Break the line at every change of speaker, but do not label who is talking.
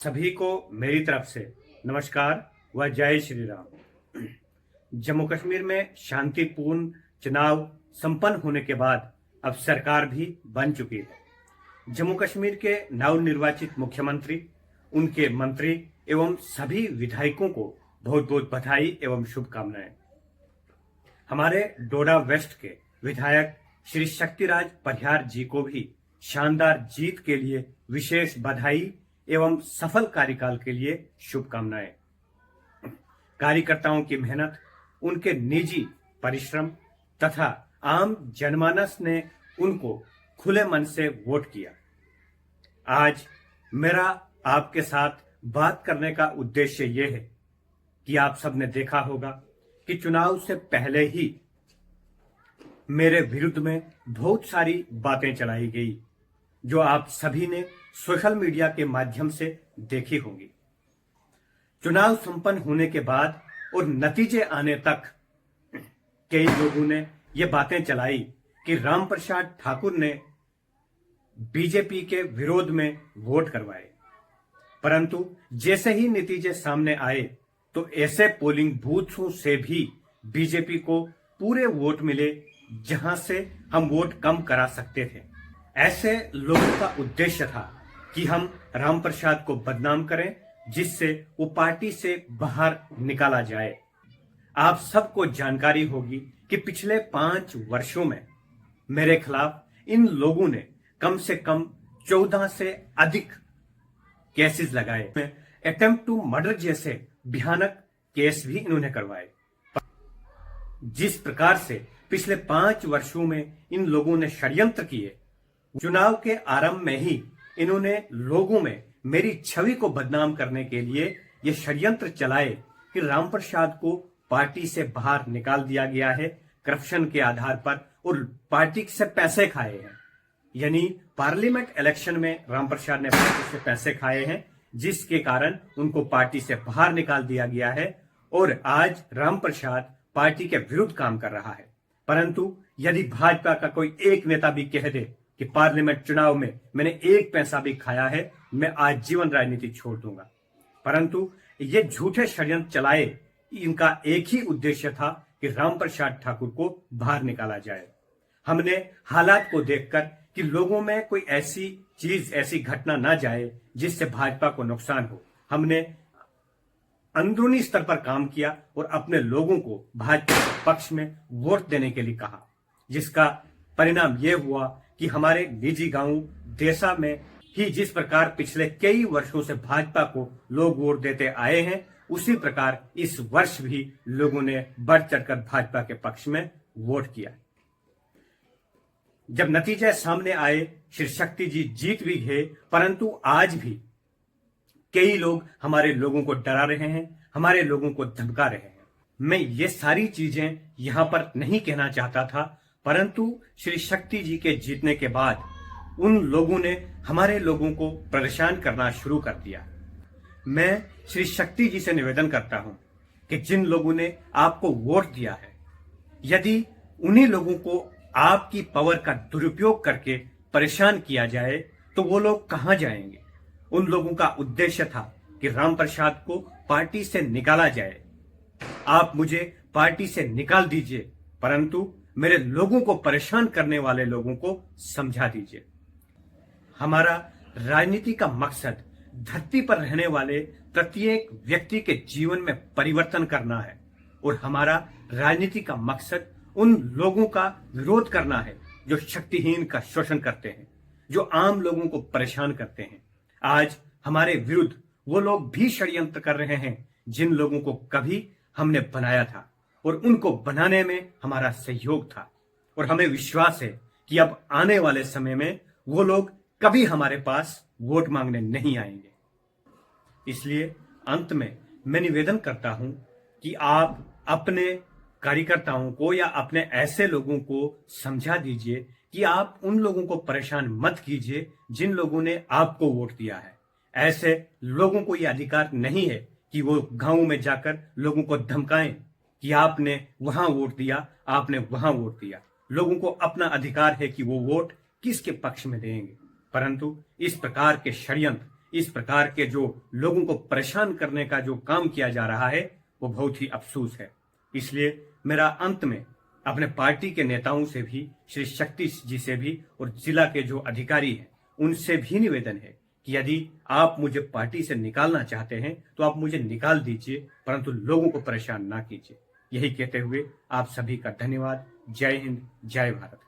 सभी को मेरी तरफ से नमस्कार व जय श्री राम। जम्मू कश्मीर में शांतिपूर्ण चुनाव संपन्न होने के बाद अब सरकार भी बन चुकी है। जम्मू कश्मीर के नवनिर्वाचित मुख्यमंत्री, उनके मंत्री एवं सभी विधायकों को बहुत बहुत बधाई एवं शुभकामनाएं। हमारे डोडा वेस्ट के विधायक श्री शक्तिराज परिहार जी को भी शानदार जीत के लिए विशेष बधाई एवं सफल कार्यकाल के लिए शुभकामनाएं। कार्यकर्ताओं की मेहनत, उनके निजी परिश्रम तथा आम जनमानस ने उनको खुले मन से वोट किया। आज मेरा आपके साथ बात करने का उद्देश्य यह है कि आप सबने देखा होगा कि चुनाव से पहले ही मेरे विरुद्ध में बहुत सारी बातें चलाई गई, जो आप सभी ने सोशल मीडिया के माध्यम से देखी होंगी। चुनाव संपन्न होने के बाद और नतीजे आने तक कई लोगों ने ये बातें चलाई कि रामप्रसाद ठाकुर ने बीजेपी के विरोध में वोट करवाए, परंतु जैसे ही नतीजे सामने आए तो ऐसे पोलिंग बूथों से भी बीजेपी को पूरे वोट मिले जहां से हम वोट कम करा सकते थे। ऐसे लोगों का उद्देश्य था कि हम रामप्रसाद को बदनाम करें, जिससे वो पार्टी से बाहर निकाला जाए। आप सबको जानकारी होगी कि पिछले 5 वर्षों में मेरे खिलाफ इन लोगों ने कम से कम 14 से अधिक केसेस लगाए। अटेम्प्ट टू मर्डर जैसे भयानक केस भी इन्होंने करवाए। जिस प्रकार से पिछले 5 वर्षों में इन लोगों ने षड्यंत्र किए, चुनाव के आरंभ में ही इन्होंने लोगों में मेरी छवि को बदनाम करने के लिए ये षड्यंत्र चलाए कि रामप्रसाद को पार्टी से बाहर निकाल दिया गया है करप्शन के आधार पर, और पार्टी से पैसे खाए हैं। यानी पार्लियामेंट इलेक्शन में रामप्रसाद ने पार्टी से पैसे खाए हैं, जिसके कारण उनको पार्टी से बाहर निकाल दिया गया है और आज रामप्रसाद पार्टी के विरुद्ध काम कर रहा है। परंतु यदि भाजपा का कोई एक नेता भी कह दे कि पार्लियामेंट चुनाव में मैंने एक पैसा भी खाया है, मैं आज जीवन राजनीति छोड़ दूंगा। परंतु ये झूठे षड्यंत्र चलाए, इनका एक ही उद्देश्य था कि रामप्रसाद ठाकुर को बाहर निकाला जाए। हमने हालात को देखकर कि लोगों में कोई ऐसी चीज, ऐसी घटना ना जाए जिससे भाजपा को नुकसान हो, हमने अंदरूनी स्तर पर काम किया और अपने लोगों को भाजपा के पक्ष में वोट देने के लिए कहा, जिसका परिणाम यह हुआ कि हमारे निजी गांव देसा में ही जिस प्रकार पिछले कई वर्षों से भाजपा को लोग वोट देते आए हैं, उसी प्रकार इस वर्ष भी लोगों ने बढ़ चढ़कर भाजपा के पक्ष में वोट किया। जब नतीजे सामने आए, श्री शक्ति जी जीत भी गए, परंतु आज भी कई लोग हमारे लोगों को डरा रहे हैं, हमारे लोगों को धमका रहे हैं। मैं ये सारी चीजें यहां पर नहीं कहना चाहता था, परंतु श्री शक्ति जी के जीतने के बाद उन लोगों ने हमारे लोगों को परेशान करना शुरू कर दिया। मैं श्री शक्ति जी से निवेदन करता हूं कि जिन लोगों ने आपको वोट दिया है, यदि उन्हीं लोगों को आपकी पावर का दुरुपयोग करके परेशान किया जाए तो वो लोग कहां जाएंगे। उन लोगों का उद्देश्य था कि रामप्रसाद को पार्टी से निकाला जाए। आप मुझे पार्टी से निकाल दीजिए, परंतु मेरे लोगों को परेशान करने वाले लोगों को समझा दीजिए। हमारा राजनीति का मकसद धरती पर रहने वाले प्रत्येक व्यक्ति के जीवन में परिवर्तन करना है, और हमारा राजनीति का मकसद उन लोगों का विरोध करना है जो शक्तिहीन का शोषण करते हैं, जो आम लोगों को परेशान करते हैं। आज हमारे विरुद्ध वो लोग भी षड्यंत्र कर रहे हैं जिन लोगों को कभी हमने बनाया था, और उनको बनाने में हमारा सहयोग था, और हमें विश्वास है कि अब आने वाले समय में वो लोग कभी हमारे पास वोट मांगने नहीं आएंगे। इसलिए अंत में मैं निवेदन करता हूं कि आप अपने कार्यकर्ताओं को या अपने ऐसे लोगों को समझा दीजिए कि आप उन लोगों को परेशान मत कीजिए जिन लोगों ने आपको वोट दिया है। ऐसे लोगों को यह अधिकार नहीं है कि वो गांव में जाकर लोगों को धमकाएं कि आपने वहां वोट दिया, आपने वहां वोट दिया। लोगों को अपना अधिकार है कि वो वोट किसके पक्ष में देंगे, परंतु इस प्रकार के षड्यंत्र, इस प्रकार के जो लोगों को परेशान करने का जो काम किया जा रहा है वो बहुत ही अफसोस है। इसलिए मेरा अंत में अपने पार्टी के नेताओं से भी, श्री शक्ति जी से भी और जिला के जो अधिकारी हैं उनसे भी निवेदन है कि यदि आप मुझे पार्टी से निकालना चाहते हैं तो आप मुझे निकाल दीजिए, परंतु लोगों को परेशान ना कीजिए। यही कहते हुए आप सभी का धन्यवाद। जय हिंद, जय भारत।